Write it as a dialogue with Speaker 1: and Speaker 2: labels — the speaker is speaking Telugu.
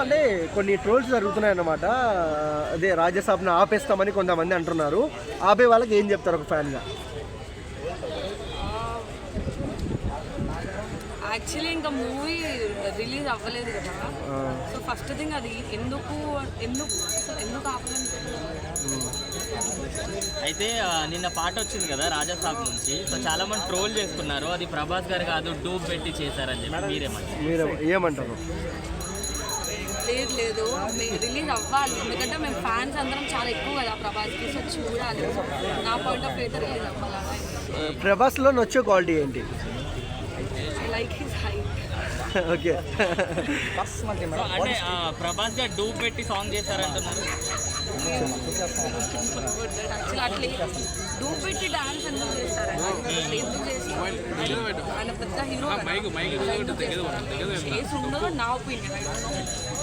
Speaker 1: అంటే కొన్ని ట్రోల్స్ జరుగుతున్నాయి అన్నమాట. అదే రాజసాబ్ని ఆపేస్తామని కొంతమంది అంటున్నారు. ఆపే వాళ్ళకి ఏం చెప్తారు ఒక ఫ్యాన్గా?
Speaker 2: యాక్చువల్లీ ఇంకా మూవీ రిలీజ్ అవ్వలేదు కదా, సో ఫస్ట్ థింగ్ అది ఎందుకు ఆపాలనుకుంటున్నారు.
Speaker 3: అయితే నిన్న పాట వచ్చింది కదా రాజాసాబ్ నుంచి, సో చాలా మంది ట్రోల్ చేసుకున్నారు అది ప్రభాస్ గారు కాదు డూబ్ పెట్టి చేశారని చెప్పి.
Speaker 1: మీరు ఏమంటారు?
Speaker 2: లేదు రిలీజ్ అవ్వాలి, ఎందుకంటే మేము ఫ్యాన్స్ అందరం చాలా ఎక్కువ కదా ప్రభాస్కి, సో చూడాలి. నా పాయింట్ ఆఫ్ వ్యూ రిలీజ్ అవ్వాలి.
Speaker 1: ప్రభాస్లో నచ్చే క్వాలిటీ ఏంటి?
Speaker 2: I like his height.
Speaker 1: Okay.
Speaker 3: అంటే ప్రభాస్ గారు డూబ్ పెట్టి సాంగ్ చేశారంటున్నారు.
Speaker 2: యాక్చువల్లీ అట్లా డూబ్ పెట్టి డాన్స్ ఎందుకు చేస్తారంటే ఎందుకు చేస్తారు, ఆయన పెద్ద హీరో చేసి ఉండదు నా ఒపీనియన్.